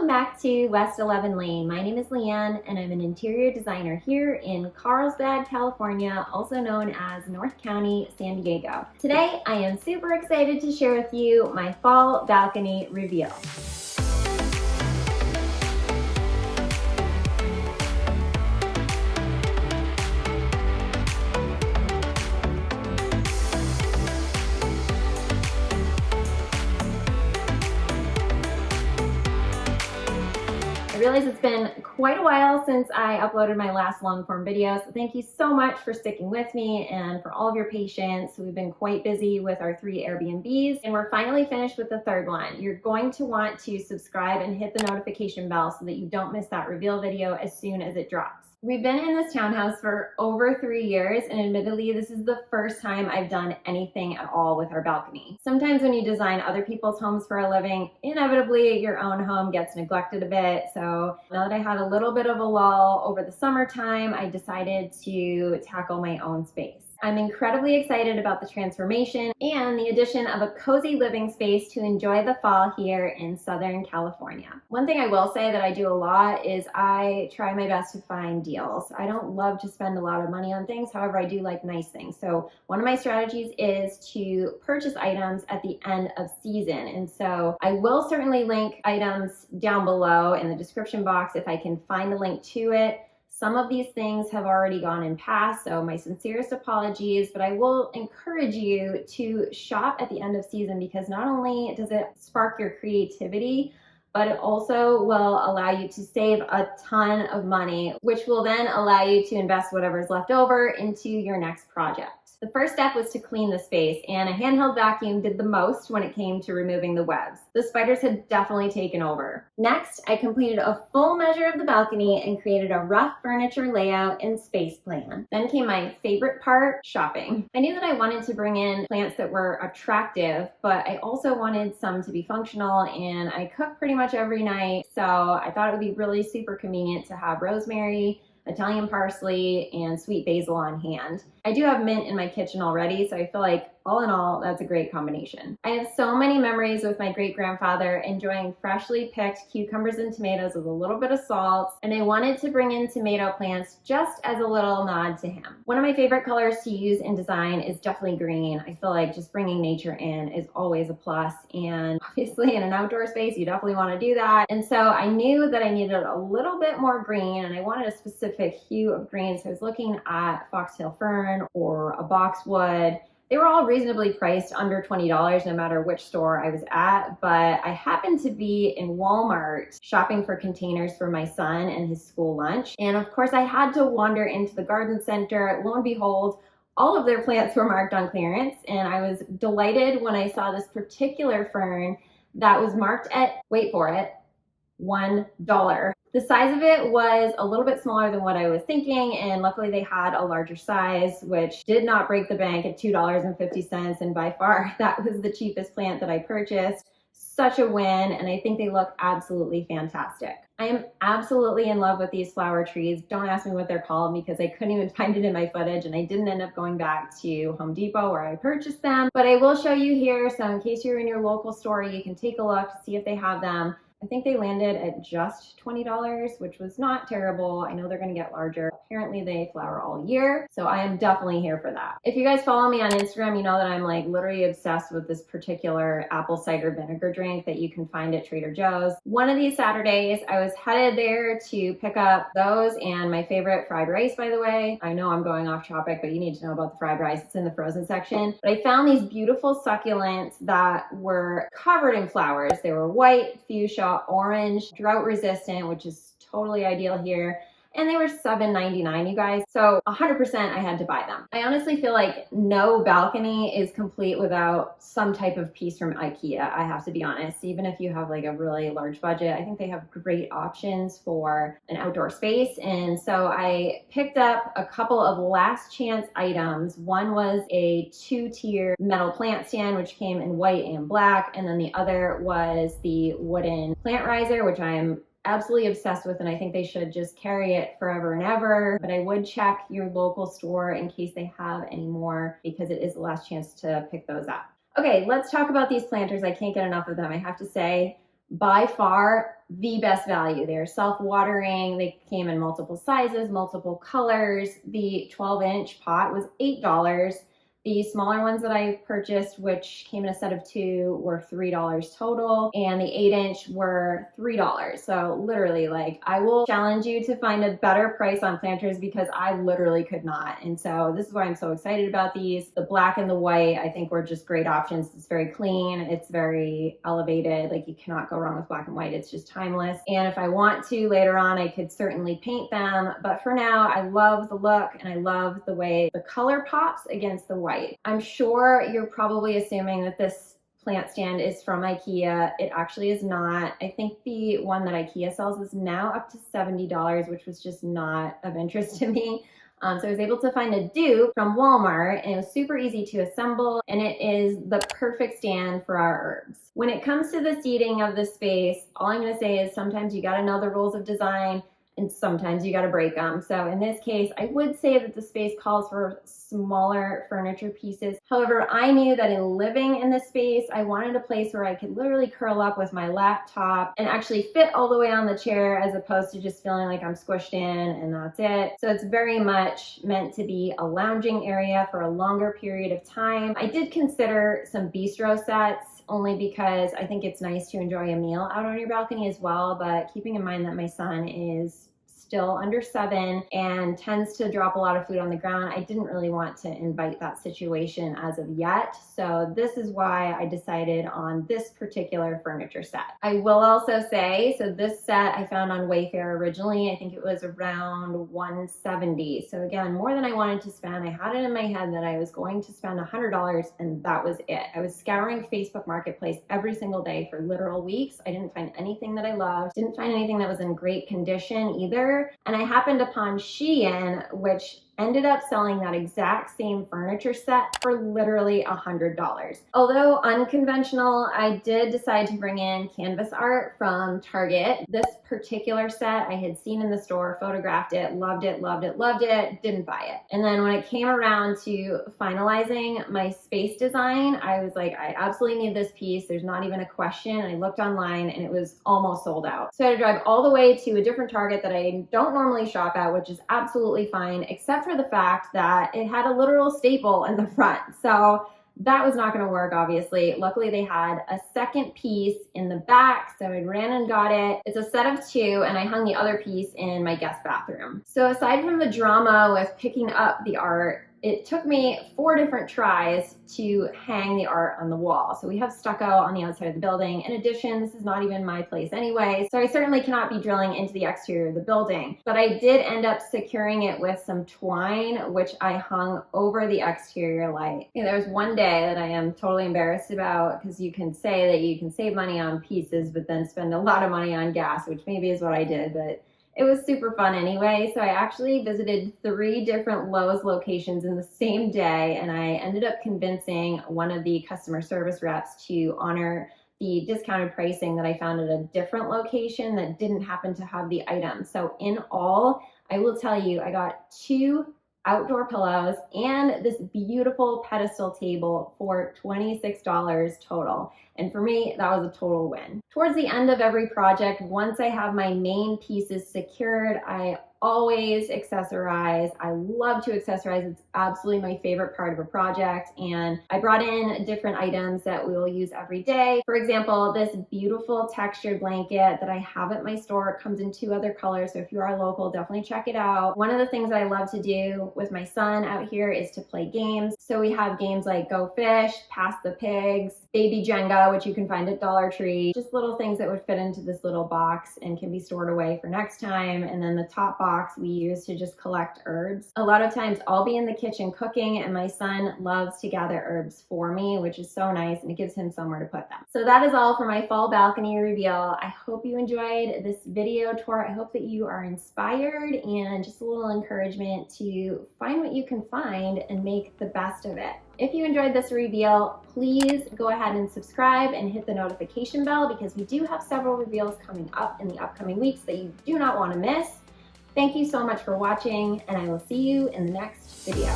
Welcome back to West 11 Lane. My name is Leanne and I'm an interior designer here in Carlsbad, California, also known as North County, San Diego. Today, I am super excited to share with you my fall balcony reveal. I realize it's been quite a while since I uploaded my last long form video, so thank you so much for sticking with me and for all of your patience. We've been quite busy with our 3 Airbnbs and we're finally finished with the 3rd one. You're going to want to subscribe and hit the notification bell so that you don't miss that reveal video as soon as it drops. We've been in this townhouse for over 3 years, and admittedly, this is the first time I've done anything at all with our balcony. Sometimes when you design other people's homes for a living, inevitably your own home gets neglected a bit. So now that I had a little bit of a lull over the summertime, I decided to tackle my own space. I'm incredibly excited about the transformation and the addition of a cozy living space to enjoy the fall here in Southern California. One thing I will say that I do a lot is I try my best to find deals. I don't love to spend a lot of money on things, however, I do like nice things. So one of my strategies is to purchase items at the end of season. And so I will certainly link items down below in the description box if I can find the link to it. Some of these things have already gone and passed, so my sincerest apologies, but I will encourage you to shop at the end of season because not only does it spark your creativity, but it also will allow you to save a ton of money, which will then allow you to invest whatever's left over into your next project. The first step was to clean the space, and a handheld vacuum did the most when it came to removing the webs. The spiders had definitely taken over. Next, I completed a full measure of the balcony and created a rough furniture layout and space plan. Then came my favorite part, shopping. I knew that I wanted to bring in plants that were attractive, but I also wanted some to be functional, and I cook pretty much every night, so I thought it would be really super convenient to have rosemary, Italian parsley, and sweet basil on hand. I do have mint in my kitchen already, so I feel like all in all, that's a great combination. I have so many memories with my great-grandfather enjoying freshly picked cucumbers and tomatoes with a little bit of salt, and I wanted to bring in tomato plants just as a little nod to him. One of my favorite colors to use in design is definitely green. I feel like just bringing nature in is always a plus, and obviously in an outdoor space, you definitely want to do that. And so I knew that I needed a little bit more green, and I wanted a specific hue of green, so I was looking at foxtail fern or a boxwood. They were all reasonably priced, under $20 no matter which store I was at, but I happened to be in Walmart shopping for containers for my son and his school lunch. And of course I had to wander into the garden center. Lo and behold, all of their plants were marked on clearance, and I was delighted when I saw this particular fern that was marked at, wait for it, $1. The size of it was a little bit smaller than what I was thinking, and luckily they had a larger size, which did not break the bank at $2.50, and by far that was the cheapest plant that I purchased. Such a win, and I think they look absolutely fantastic. I am absolutely in love with these flower trees. Don't ask me what they're called because I couldn't even find it in my footage, and I didn't end up going back to Home Depot where I purchased them, but I will show you here, so in case you're in your local store, you can take a look to see if they have them. I think they landed at just $20, which was not terrible. I know they're going to get larger. Apparently they flower all year, so I am definitely here for that. If you guys follow me on Instagram, you know that I'm like literally obsessed with this particular apple cider vinegar drink that you can find at Trader Joe's. One of these Saturdays, I was headed there to pick up those and my favorite fried rice, by the way. I know I'm going off topic, but you need to know about the fried rice. It's in the frozen section. But I found these beautiful succulents that were covered in flowers. They were white, fuchsia, orange, drought resistant, which is totally ideal here. And they were $7.99, you guys. So 100% I had to buy them. I honestly feel like no balcony is complete without some type of piece from IKEA, I have to be honest. Even if you have like a really large budget, I think they have great options for an outdoor space. And so I picked up a couple of last chance items. One was a 2-tier metal plant stand, which came in white and black. And then the other was the wooden plant riser, which I am absolutely obsessed with, and I think they should just carry it forever and ever. But I would check your local store in case they have any more, because it is the last chance to pick those up. Okay, let's talk about these planters. I can't get enough of them. I have to say, by far the best value. They're self-watering. They came in multiple sizes, multiple colors. The 12-inch pot was $8. The smaller ones that I purchased, which came in a set of 2, were $3 total, and the 8-inch were $3. So literally, like, I will challenge you to find a better price on planters because I literally could not. And so this is why I'm so excited about these. The black and the white, I think, were just great options. It's very clean. It's very elevated. Like, you cannot go wrong with black and white. It's just timeless. And if I want to later on, I could certainly paint them. But for now, I love the look and I love the way the color pops against the white. I'm sure you're probably assuming that this plant stand is from IKEA. It actually is not. I think the one that IKEA sells is now up to $70, which was just not of interest to me. So I was able to find a dupe from Walmart, and it was super easy to assemble, and it is the perfect stand for our herbs. When it comes to the seating of the space, all I'm gonna say is sometimes you gotta know the rules of design, and sometimes you gotta break them. So in this case, I would say that the space calls for smaller furniture pieces. However, I knew that in living in this space, I wanted a place where I could literally curl up with my laptop and actually fit all the way on the chair, as opposed to just feeling like I'm squished in and that's it. So it's very much meant to be a lounging area for a longer period of time. I did consider some bistro sets, only because I think it's nice to enjoy a meal out on your balcony as well, but keeping in mind that my son is still under 7 and tends to drop a lot of food on the ground, I didn't really want to invite that situation as of yet. So this is why I decided on this particular furniture set. I will also say, so this set I found on Wayfair originally. I think it was around $170. So again, more than I wanted to spend. I had it in my head that I was going to spend $100, and that was it. I was scouring Facebook Marketplace every single day for literal weeks. I didn't find anything that I loved. Didn't find anything that was in great condition either. And I happened upon Shein, which ended up selling that exact same furniture set for literally $100. Although unconventional, I did decide to bring in canvas art from Target. This particular set I had seen in the store, photographed it, loved it, loved it, loved it, didn't buy it. And then when it came around to finalizing my space design, I was like, I absolutely need this piece. There's not even a question. And I looked online and it was almost sold out. So I had to drive all the way to a different Target that I don't normally shop at, which is absolutely fine, except for the fact that it had a literal staple in the front. So that was not going to work, obviously. Luckily, they had a second piece in the back, so I ran and got it. It's a set of 2, and I hung the other piece in my guest bathroom. So aside from the drama with picking up the art, it took me 4 different tries to hang the art on the wall. So we have stucco on the outside of the building. In addition, this is not even my place anyway, so I certainly cannot be drilling into the exterior of the building. But I did end up securing it with some twine, which I hung over the exterior light. There was one day that I am totally embarrassed about, because you can say that you can save money on pieces, but then spend a lot of money on gas, which maybe is what I did, but it was super fun anyway. So I actually visited 3 different Lowe's locations in the same day, and I ended up convincing one of the customer service reps to honor the discounted pricing that I found at a different location that didn't happen to have the item. So in all, I will tell you, I got 2 outdoor pillows and this beautiful pedestal table for $26 total. And for me, that was a total win. Towards the end of every project, once I have my main pieces secured, I always accessorize. I love to accessorize. It's absolutely my favorite part of a project. And I brought in different items that we will use every day. For example, this beautiful textured blanket that I have at my store comes in 2 other colors. So if you are local, definitely check it out. One of the things that I love to do with my son out here is to play games. So we have games like Go Fish, Pass the Pigs, Baby Jenga, which you can find at Dollar Tree. Just little things that would fit into this little box and can be stored away for next time. And then the top box we use to just collect herbs. A lot of times I'll be in the kitchen cooking and my son loves to gather herbs for me, which is so nice, and it gives him somewhere to put them. So that is all for my fall balcony reveal. I hope you enjoyed this video tour. I hope that you are inspired, and just a little encouragement to find what you can find and make the best of it. If you enjoyed this reveal, please go ahead and subscribe and hit the notification bell, because we do have several reveals coming up in the upcoming weeks that you do not want to miss. Thank you so much for watching, and I will see you in the next video.